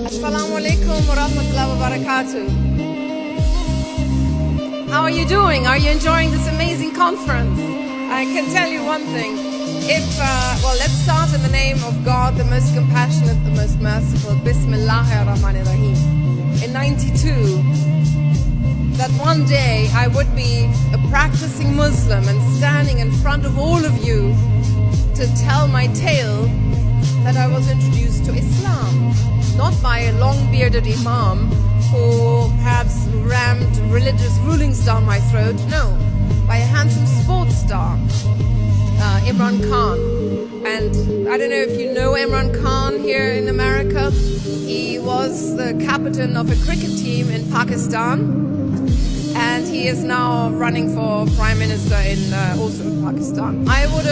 Assalamu alaikum wa rahmatullahi wa barakatuh. How are you doing? Are you enjoying this amazing conference? I can tell you one thing. Let's start in the name of God, the most compassionate, the most merciful. Bismillahir Rahmanir Rahim. In 92, that one day I would be a practicing Muslim and standing in front of all of you to tell my tale that I was introduced to Islam. Not by a long-bearded imam who perhaps rammed religious rulings down my throat. No, by a handsome sports star, Imran Khan. And I don't know if you know Imran Khan here in America. He was the captain of a cricket team in Pakistan. And he is now running for Prime Minister also in Pakistan. I would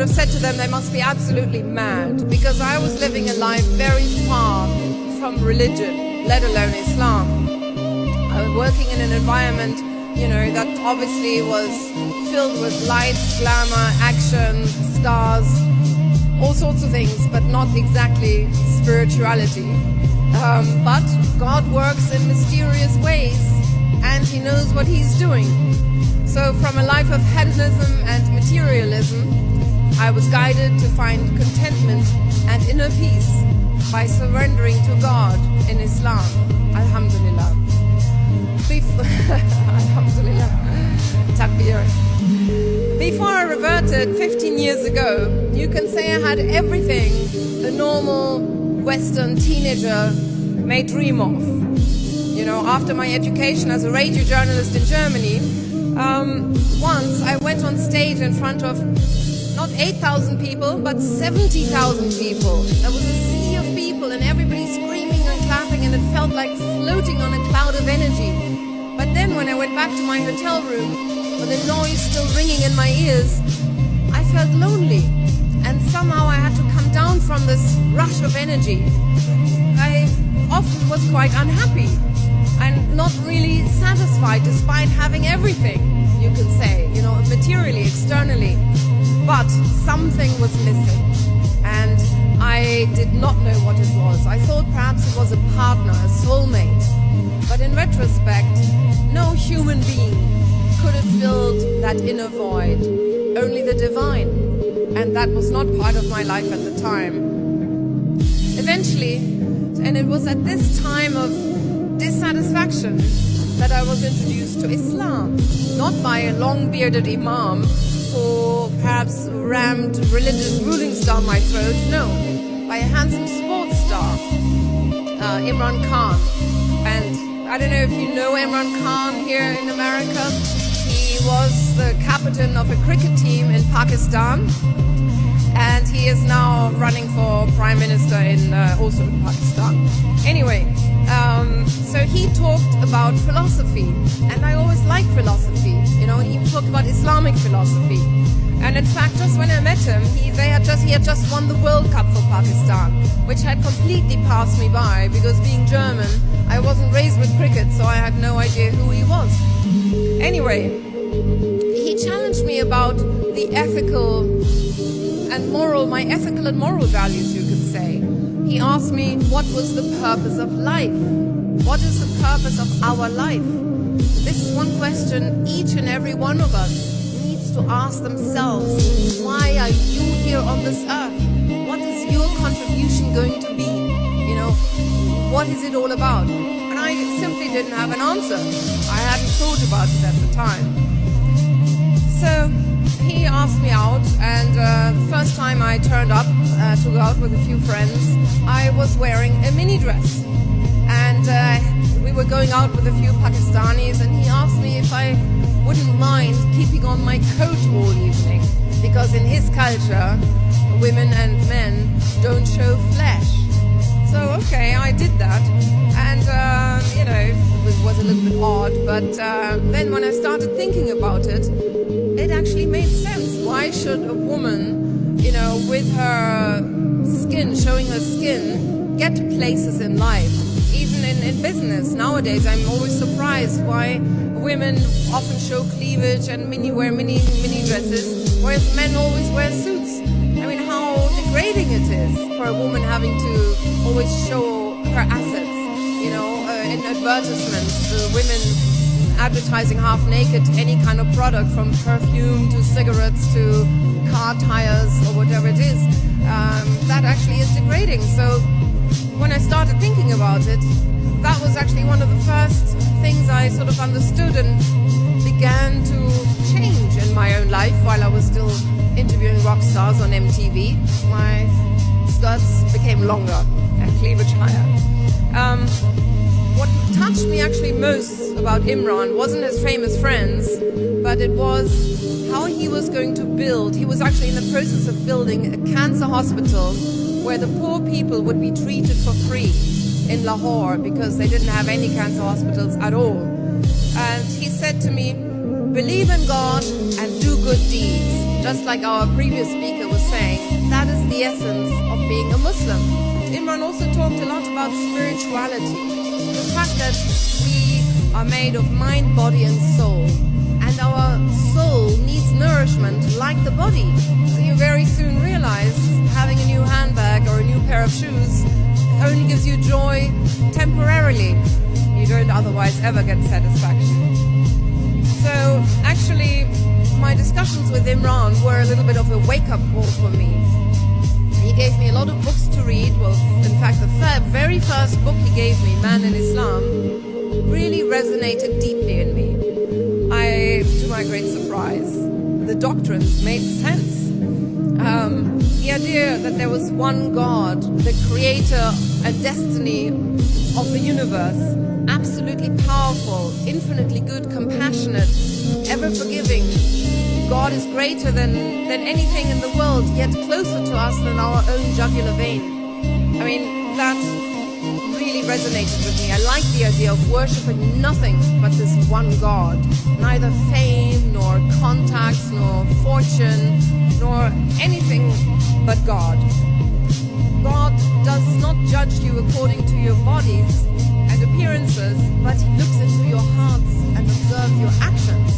have said to them they must be absolutely mad, because I was living a life very far from religion, let alone Islam. I was working in an environment, that obviously was filled with lights, glamour, action, stars, all sorts of things, but not exactly spirituality. But God works in mysterious ways, and He knows what He's doing. So from a life of hedonism and materialism, I was guided to find contentment and inner peace by surrendering to God in Islam. Alhamdulillah. Alhamdulillah. Takbir. Before I reverted 15 years ago, you can say I had everything a normal Western teenager may dream of. After my education as a radio journalist in Germany, once I went on stage in front of not 8,000 people, but 70,000 people. There was a sea of people and everybody screaming and clapping, and it felt like floating on a cloud of energy. But then when I went back to my hotel room, with the noise still ringing in my ears, I felt lonely. And somehow I had to come down from this rush of energy. I often was quite unhappy and not really satisfied despite having everything, you could say, materially, externally. But something was missing, and I did not know what it was. I thought perhaps it was a partner, a soulmate. But in retrospect, no human being could have filled that inner void, only the divine. And that was not part of my life at the time. Eventually, and it was at this time of dissatisfaction that I was introduced to Islam. Not by a long-bearded imam who perhaps rammed religious rulings down my throat. No, by a handsome sports star, Imran Khan. And I don't know if you know Imran Khan here in America. He was the captain of a cricket team in Pakistan. And he is now running for Prime Minister also in Pakistan. Anyway, so he talked about philosophy, and I always liked philosophy. He talked about Islamic philosophy. And in fact, just when I met him, he had just won the World Cup for Pakistan, which had completely passed me by, because being German, I wasn't raised with cricket, so I had no idea who he was. Anyway, he challenged me about the my ethical and moral values, you could say. He asked me, what was the purpose of life? What is the purpose of our life? This is one question each and every one of us needs to ask themselves. Why are you here on this earth? What is your contribution going to be? What is it all about? And I simply didn't have an answer. I hadn't thought about it at the time. So he asked me out, and the first time I turned up to go out with a few friends, I was wearing a mini dress. And we were going out with a few Pakistanis, and he asked me if I wouldn't mind keeping on my coat all evening, because in his culture, women and men don't show flesh. So, okay, I did that, and, it was a little bit odd, but then when I started thinking about it, it actually made sense. Why should a woman, with her skin, showing her skin, get places in life? Even in business nowadays, I'm always surprised why women often show cleavage and wear mini dresses, whereas men always wear suits. I mean, how degrading it is for a woman having to always show her assets, in advertisements, women advertising half naked any kind of product, from perfume to cigarettes to car tires or whatever it is. That actually is degrading. So when I started thinking about it, that was actually one of the first things I sort of understood and began to change in my own life while I was still interviewing rock stars on MTV. My skirts became longer and cleavage higher. What touched me actually most about Imran wasn't his famous friends, but it was how he was going to build. He was actually in the process of building a cancer hospital where the poor people would be treated for free in Lahore because they didn't have any cancer hospitals at all. And he said to me, believe in God and do good deeds. Just like our previous speaker was saying, that is the essence of being a Muslim. Imran also talked a lot about spirituality. The fact that we are made of mind, body and soul, and our soul needs nourishment like the body. You very soon realize having a new handbag or a new pair of shoes only gives you joy temporarily. You don't otherwise ever get satisfaction. So actually, my discussions with Imran were a little bit of a wake-up call for me. He gave me a lot of books to read. Well, in fact, the very first book he gave me, Man in Islam, really resonated deeply in me. To my great surprise, the doctrines made sense. The idea that there was one God, the creator and destiny of the universe, absolutely powerful, infinitely good, compassionate, ever forgiving. God is greater than anything in the world, yet closer to us than our own jugular vein. I mean, that really resonated with me. I like the idea of worshipping nothing but this one God. Neither fame, nor contacts, nor fortune, nor anything but God. God does not judge you according to your bodies and appearances, but he looks into your hearts and observes your actions,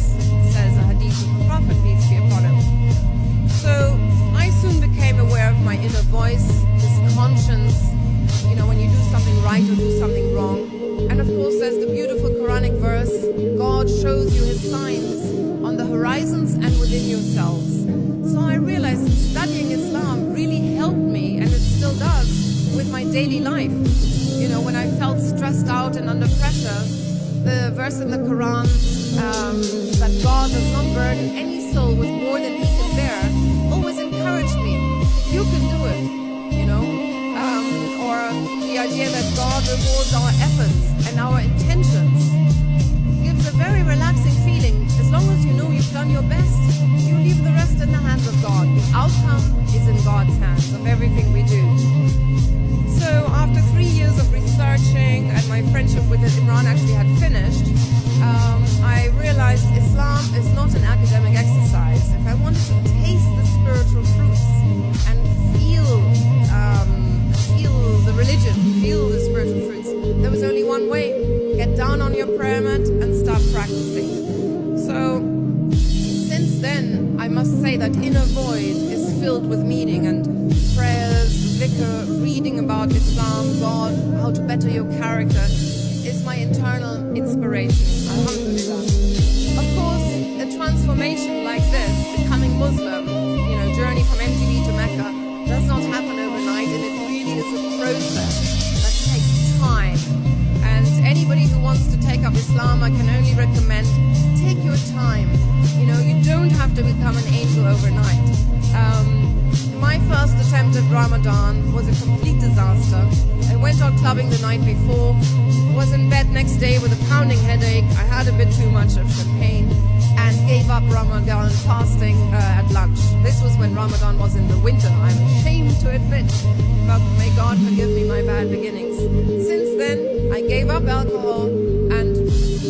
says a hadith of the Prophet, peace be upon him. So I soon became aware of my inner voice, this conscience, when you do something right or do something wrong. And of course there's the beautiful Quranic verse, God shows you his signs on the horizons and within yourselves. So I realized studying Islam really helped me, and it still does, with my daily life. When I felt stressed out and under pressure, the verse in the Quran, that God does not burden any soul with more than he can bear, always encouraged me. You can do it, or the idea that God rewards our efforts and our intentions gives a very relaxing feeling. As long as you know you've done your best, you leave the rest in the hands of God. The outcome is in God's hands of everything we do. So after 3 years of researching, and my friendship with Imran actually had finished, I realized Islam is not an academic exercise. If I wanted to taste the spiritual fruits and feel the religion, feel the spiritual fruits, there was only one way. Get down on your prayer mat and start practicing. So since then, I must say that inner void is filled with meaning, and prayers, dhikr, reading about Islam, God, how to better your character is my internal inspiration. Alhamdulillah. Of course, a transformation like this, becoming Muslim, journey from MTV to Mecca, does not happen overnight, and it really is a process that takes time. And anybody who wants to take up Islam, I can only recommend, take your time. You don't have to become an angel overnight. My first attempt at Ramadan was a complete disaster. I went out clubbing the night before, was in bed next day with a pounding headache, I had a bit too much of champagne, and gave up Ramadan fasting at lunch. This was when Ramadan was in the winter, I'm ashamed to admit, but may God forgive me my bad beginnings. Since then, I gave up alcohol and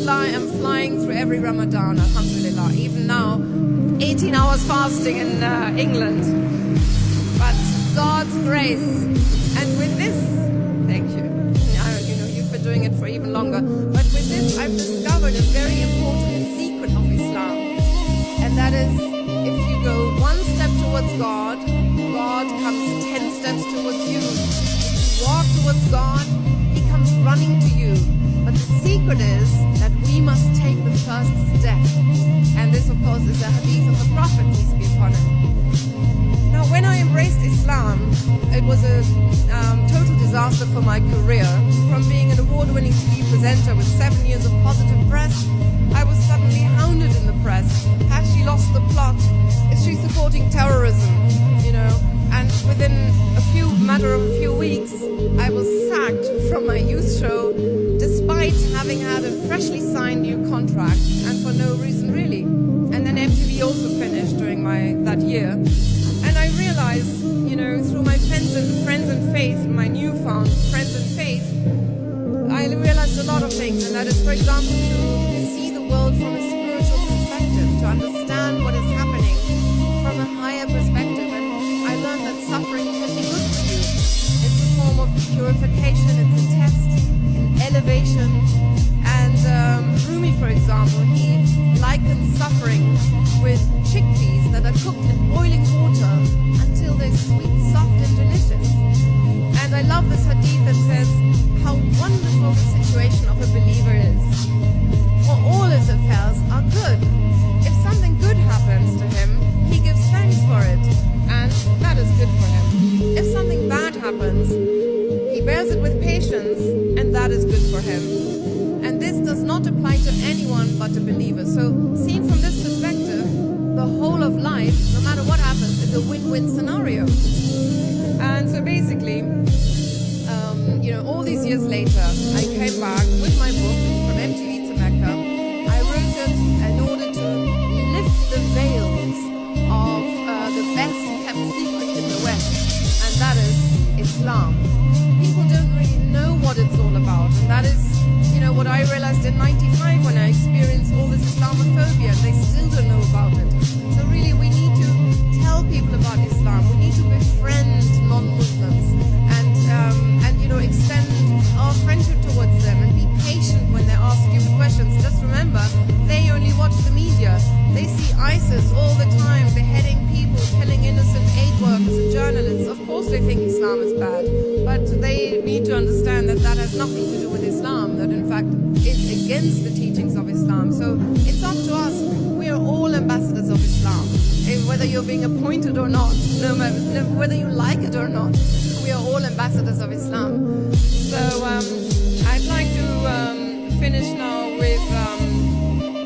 am flying through every Ramadan, alhamdulillah. Even now, 18 hours fasting in England. But God's grace. And with this, thank you. You've been doing it for even longer. But with this, I've discovered a very important secret of Islam. And that is, if you go one step towards God, God comes 10 steps towards you. If you walk towards God, he comes running to you. But the secret is that we must take the first step. And this, of course, is a hadith of the Prophet, peace be upon him. Now, when I embraced Islam, it was a total disaster for my career. From being an award-winning TV presenter with 7 years of positive press, I was suddenly hounded in the press. Has she lost the plot? Is she supporting terrorism? You know, and within matter of a few weeks, I was sacked from my youth show, despite having had a freshly signed new contract, and for no reason really. And then MTV also finished during that year. And I realized, you know, through my friends and faith, my newfound friends and faith, I realized a lot of things, and that is, for example, to see the world from a spiritual perspective, to understand what is happening from a higher perspective. And I learned that suffering can be good for you. It's a form of purification, it's a test, an elevation. And Rumi, for example, he likens suffering with chickpeas that are cooked in boiling water until they're sweet, soft, and delicious. And I love this hadith that says how wonderful the situation of a believer is. For all his affairs are good. If something good happens to him, he gives thanks for it, and that is good for him. If something bad happens, he bears it with patience, and that is good for him. And this does not apply to anyone but a believer. So, seen from this perspective, the whole of life, no matter what happens, is a win-win scenario. And so basically, you know, all these years later, I came back with my book, From MTV to Mecca. I wrote it in order to lift the veils of the best-kept secret in the West, and that is Islam. People don't really know what it's all about, and that is, you know, what I realized in '95 when I experienced all this Islamophobia, and they still don't know about it. So really, we need to tell people about Islam. We need to befriend non-Muslims, and you know, extend our friendship towards them, and be patient when they ask stupid questions. Just remember, they only watch the media. They see ISIS all the time, beheading people, killing innocent aid workers and journalists. Of course they think Islam is bad, but they need to understand that that has nothing to do with Islam, that in fact is against the teachings of Islam. So it's up to us. We are all ambassadors of Islam, whether you're being appointed or not, no matter whether you like it or not. We are all ambassadors of Islam. So I'd like to finish now with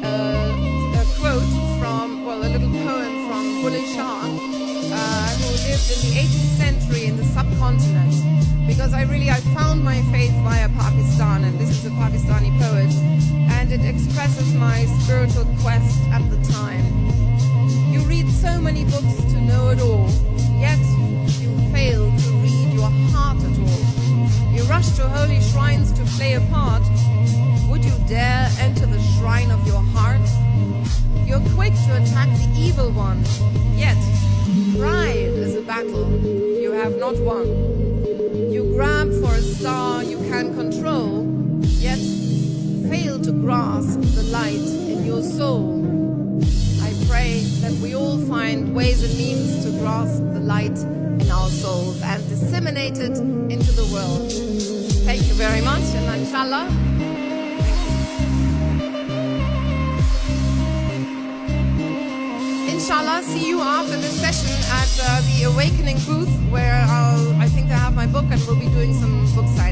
a quote from, well, a little poem from Bulleh Shah, who lived in the 18th century in the subcontinent. Because I found my faith via Pakistan, and this is a Pakistani poet, and it expresses my spiritual quest at the time. You read so many books to know it all, yet you fail to read your heart at all. You rush to holy shrines to play a part. Would you dare enter the shrine of your heart? You're quick to attack the evil one, yet pride is a battle you have not won. You grab for a star you can control, yet fail to grasp the light in your soul. I pray that we all find ways and means to grasp the light in our souls and disseminate it into the world. Thank you very much, and inshallah. Inshallah, see you after this session at the Awakening booth, where I think I have my book and we'll be doing some book signings.